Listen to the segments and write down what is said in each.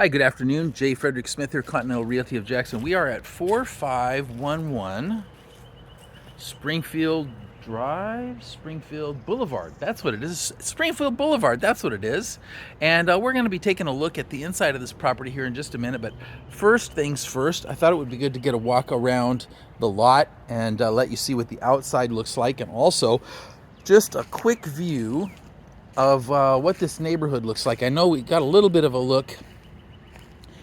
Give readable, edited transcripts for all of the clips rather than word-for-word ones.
Hi, good afternoon. J. Frederick Smith here, Continental Realty of Jackson. We are at 4511 Springfield Drive, Springfield Boulevard. That's what it is. Springfield Boulevard, that's what it is. And we're going to be taking a look at the inside of this property here in just a minute. But first things first, I thought it would be good to get a walk around the lot and let you see what the outside looks like. And also, just a quick view of what this neighborhood looks like. I know we got a little bit of a look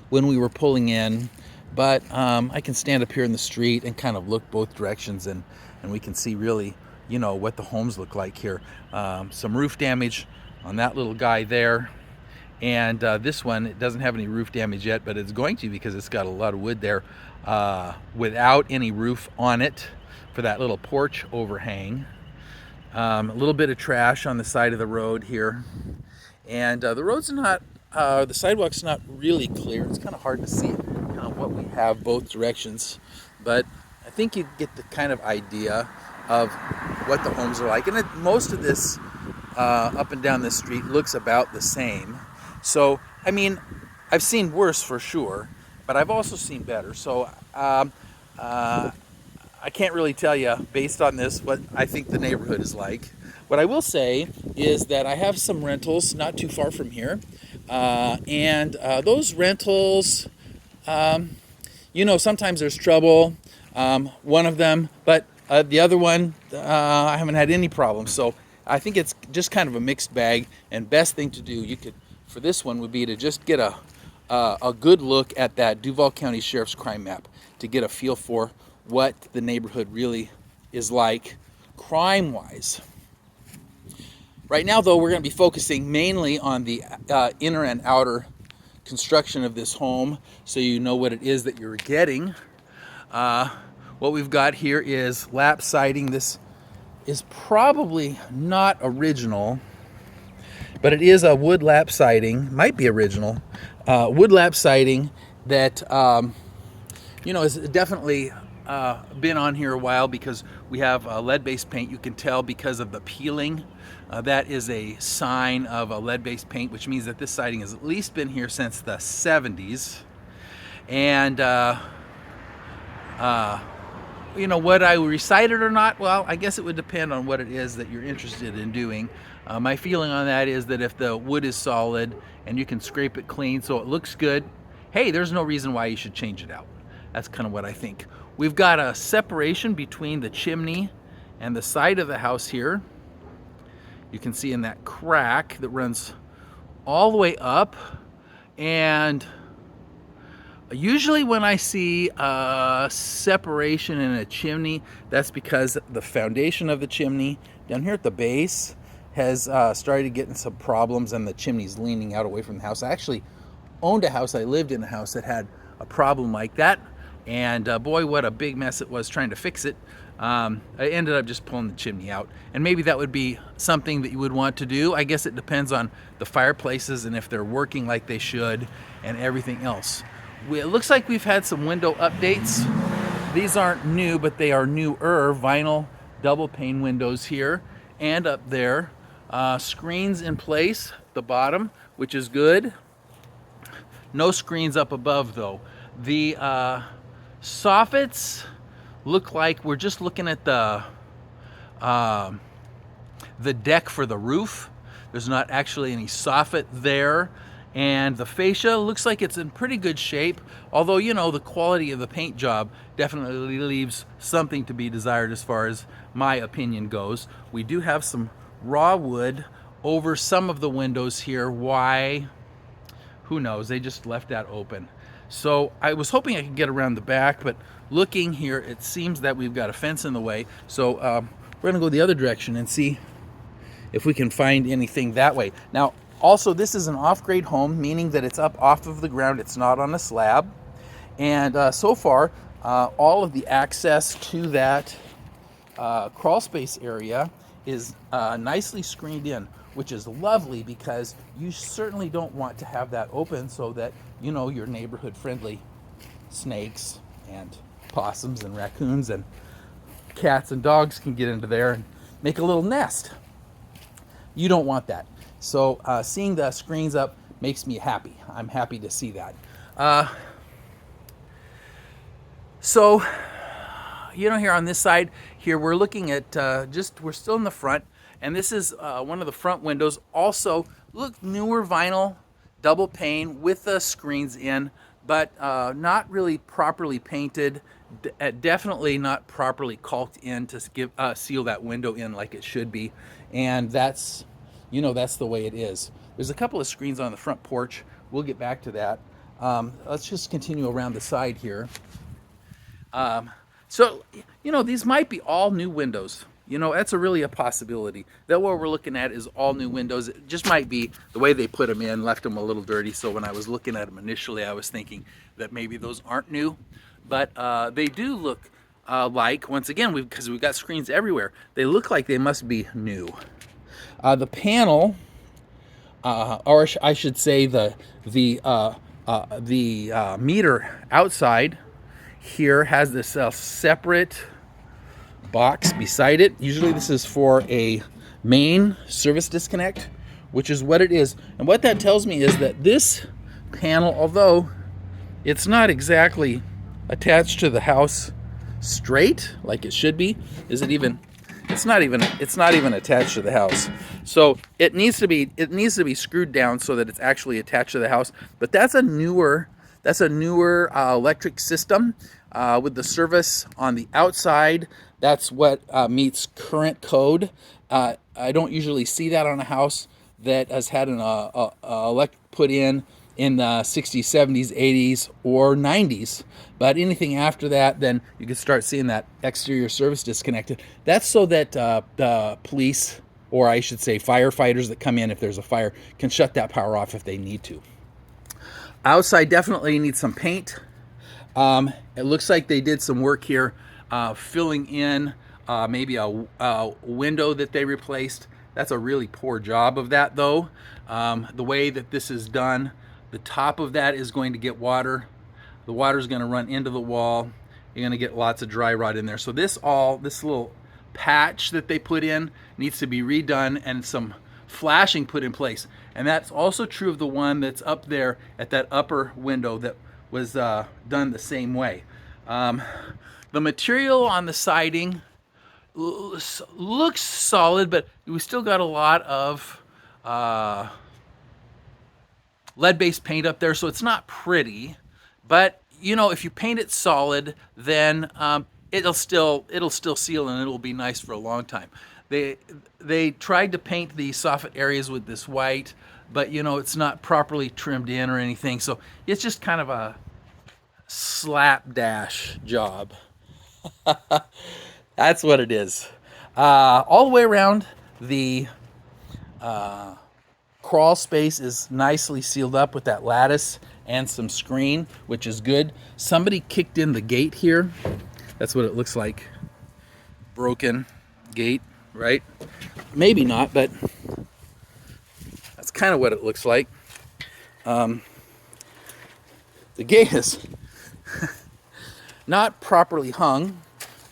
when we were pulling in, but I can stand up here in the street and kind of look both directions, and we can see really, what the homes look like here. Some roof damage on that little guy there, and this one, it doesn't have any roof damage yet, but it's going to because it's got a lot of wood there without any roof on it for that little porch overhang. A little bit of trash on the side of the road here, and the road's not the sidewalk's not really clear. It's kind of hard to see what we have both directions, but I think you get the kind of idea of what the homes are like. And most of this up and down this street looks about the same. So, I mean, I've seen worse for sure, but I've also seen better. So I can't really tell you based on this what I think the neighborhood is like. What I will say is that I have some rentals not too far from here. And those rentals, sometimes there's trouble, one of them, but the other one, I haven't had any problems. So I think it's just kind of a mixed bag, and best thing to do for this one would be to just get a good look at that Duval County Sheriff's Crime Map to get a feel for what the neighborhood really is like crime-wise. Right now, though, we're going to be focusing mainly on the inner and outer construction of this home, so you know what it is that you're getting. What we've got here is lap siding. This is probably not original, but it is a wood lap siding. Might be original. Wood lap siding that has definitely been on here a while because we have lead-based paint. You can tell because of the peeling. That is a sign of a lead-based paint, which means that this siding has at least been here since the 70s. And would I recite it or not? Well, I guess it would depend on what it is that you're interested in doing. My feeling on that is that if the wood is solid and you can scrape it clean so it looks good, hey, there's no reason why you should change it out. That's kind of what I think. We've got a separation between the chimney and the side of the house here. You can see in that crack that runs all the way up. And usually when I see a separation in a chimney, that's because the foundation of the chimney down here at the base has started getting some problems, and the chimney's leaning out away from the house. I actually owned a house, I lived in a house that had a problem like that. And boy, what a big mess it was trying to fix it. I ended up just pulling the chimney out. And maybe that would be something that you would want to do. I guess it depends on the fireplaces and if they're working like they should and everything else. It looks like we've had some window updates. These aren't new, but they are newer vinyl double pane windows here and up there. Screens in place at the bottom, which is good. No screens up above though. The soffits look like we're just looking at the deck for the roof. There's not actually any soffit there, and the fascia looks like it's in pretty good shape, although the quality of the paint job definitely leaves something to be desired as far as my opinion goes. We do have some raw wood over some of the windows here. Why? Who knows? They just left that open. So I was hoping I could get around the back, but looking here, it seems that we've got a fence in the way. So we're gonna go the other direction and see if we can find anything that way. Now, also, this is an off-grade home, meaning that it's up off of the ground. It's not on a slab. And so far, all of the access to that crawl space area is nicely screened in, which is lovely because you certainly don't want to have that open so that your neighborhood friendly snakes and possums and raccoons and cats and dogs can get into there and make a little nest. You don't want that. So seeing the screens up makes me happy. I'm happy to see that. So, here on this side here, we're looking at we're still in the front, and this is one of the front windows. Also, look, newer vinyl, double pane with the screens in, but not really properly painted. Definitely not properly caulked in to seal that window in like it should be, and that's the way it is. There's a couple of screens on the front porch. We'll get back to that. Let's just continue around the side here. So, these might be all new windows. That's really a possibility. That what we're looking at is all new windows. It just might be the way they put them in, left them a little dirty. So when I was looking at them initially, I was thinking that maybe those aren't new. But they do look like, once again, because we've got screens everywhere, they look like they must be new. The panel, or I should say the meter outside here has this separate box beside it. Usually this is for a main service disconnect, which is what it is. And what that tells me is that this panel, although it's not exactly attached to the house straight like it should be, it's not even attached to the house. So it needs to be screwed down so that it's actually attached to the house. But that's a newer electric system with the service on the outside. That's what meets current code. I don't usually see that on a house that has had an electric put in the 60s, 70s, 80s, or 90s. But anything after that, then you can start seeing that exterior service disconnected. That's so that the police, or I should say firefighters that come in if there's a fire, can shut that power off if they need to. Outside definitely needs some paint. It looks like they did some work here, filling in maybe a window that they replaced. That's a really poor job of that, though. The way that this is done, the top of that is going to get water. The water is going to run into the wall. You're going to get lots of dry rot in there. So this little patch that they put in needs to be redone and some flashing put in place. And that's also true of the one that's up there at that upper window that was done the same way. The material on the siding looks solid, but we still got a lot of lead-based paint up there, so it's not pretty. But if you paint it solid, then it'll still seal and it'll be nice for a long time. They tried to paint the soffit areas with this white, but it's not properly trimmed in or anything, so it's just kind of a slapdash job. That's what it is. All the way around, the crawl space is nicely sealed up with that lattice and some screen, which is good. Somebody kicked in the gate here. That's what it looks like. Broken gate, right? Maybe not, but that's kind of what it looks like. The gate is not properly hung,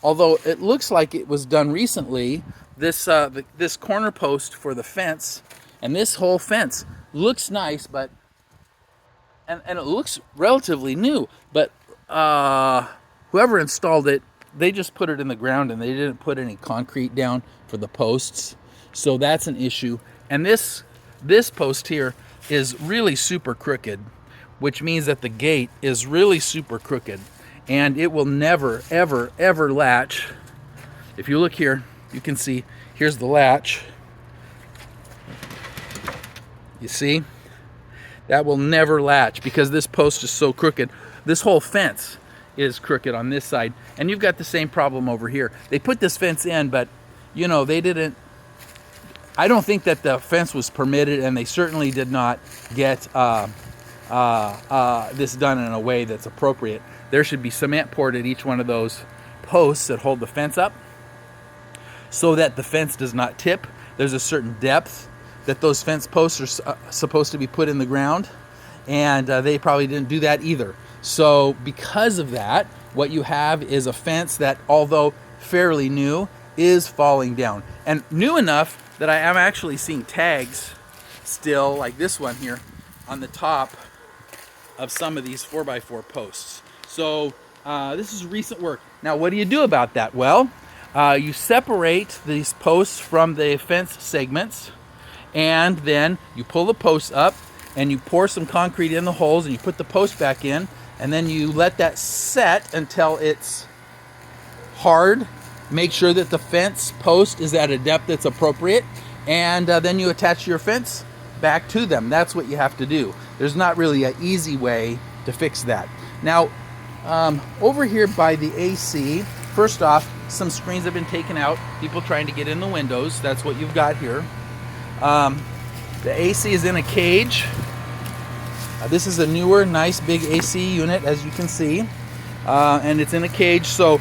although it looks like it was done recently. This corner post for the fence and this whole fence looks nice, but and it looks relatively new, but whoever installed it, they just put it in the ground and they didn't put any concrete down for the posts. So that's an issue. And this post here is really super crooked, which means that the gate is really super crooked and it will never, ever, ever latch. If you look here, you can see, here's the latch. You see? That will never latch because this post is so crooked. This whole fence is crooked on this side. And you've got the same problem over here. They put this fence in, but they didn't. I don't think that the fence was permitted, and they certainly did not get this done in a way that's appropriate. There should be cement poured at each one of those posts that hold the fence up so that the fence does not tip. There's a certain depth that those fence posts are supposed to be put in the ground, and they probably didn't do that either. So because of that, what you have is a fence that, although fairly new, is falling down. And new enough that I am actually seeing tags still, like this one here, on the top of some of these 4x4 posts. So this is recent work. Now, what do you do about that? Well, you separate these posts from the fence segments, and then you pull the posts up and you pour some concrete in the holes and you put the post back in, and then you let that set until it's hard. Make sure that the fence post is at a depth that's appropriate, and then you attach your fence back to them. That's what you have to do. There's not really an easy way to fix that. Now, over here by the AC, first off, some screens have been taken out. People trying to get in the windows. That's what you've got here. The AC is in a cage. This is a newer, nice big AC unit, as you can see. And it's in a cage, so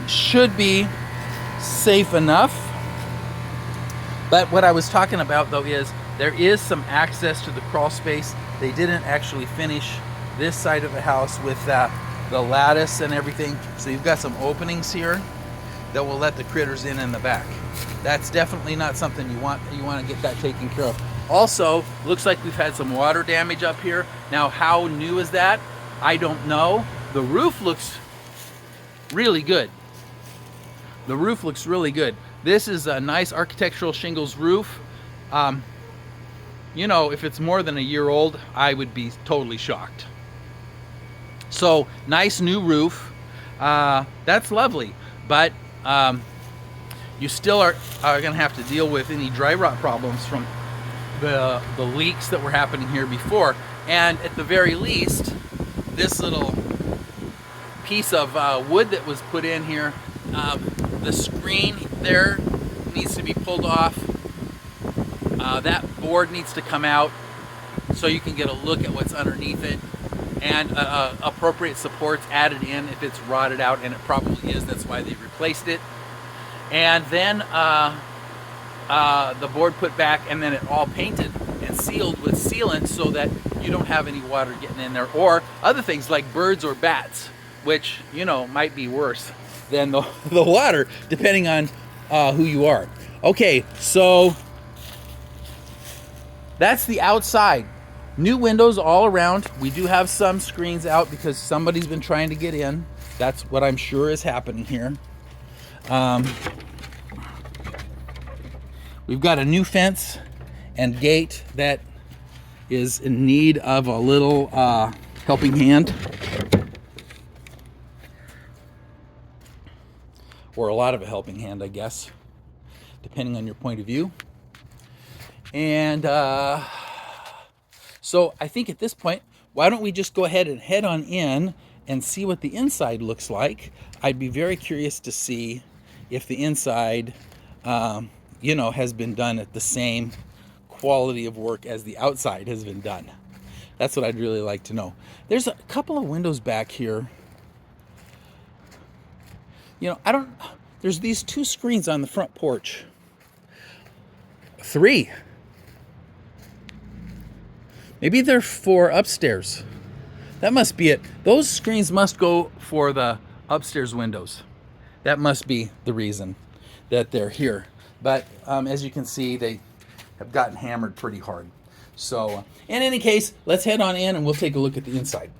should be safe enough. But what I was talking about, though, is there is some access to the crawl space. They didn't actually finish this side of the house with the lattice and everything. So you've got some openings here that will let the critters in the back. That's definitely not something you want. You want to get that taken care of. Also, looks like we've had some water damage up here. Now, how new is that? I don't know. The roof looks really good. The roof looks really good. This is a nice architectural shingles roof. You know, if it's more than a year old, I would be totally shocked. So, nice new roof. That's lovely. But you still are going to have to deal with any dry rot problems from the leaks that were happening here before. And at the very least, this little piece of wood that was put in here, the screen there needs to be pulled off. That board needs to come out so you can get a look at what's underneath it, and appropriate supports added in if it's rotted out, and it probably is. That's why they replaced it. And then the board put back, and then it all painted and sealed with sealant so that you don't have any water getting in there, or other things like birds or bats, which, you know, might be worse than the water, depending on who you are. Okay, so that's the outside. New windows all around. We do have some screens out because somebody's been trying to get in. That's what I'm sure is happening here. We've got a new fence and gate that is in need of a little helping hand, or a lot of a helping hand, I guess, depending on your point of view. And so I think at this point, why don't we just go ahead and head on in and see what the inside looks like. I'd be very curious to see if the inside, you know, has been done at the same quality of work as the outside has been done. That's what I'd really like to know. There's a couple of windows back here. You know, there's these two screens on the front porch. 3. Maybe they're for upstairs. That must be it. Those screens must go for the upstairs windows. That must be the reason that they're here. But as you can see, they have gotten hammered pretty hard. So in any case, let's head on in and we'll take a look at the inside.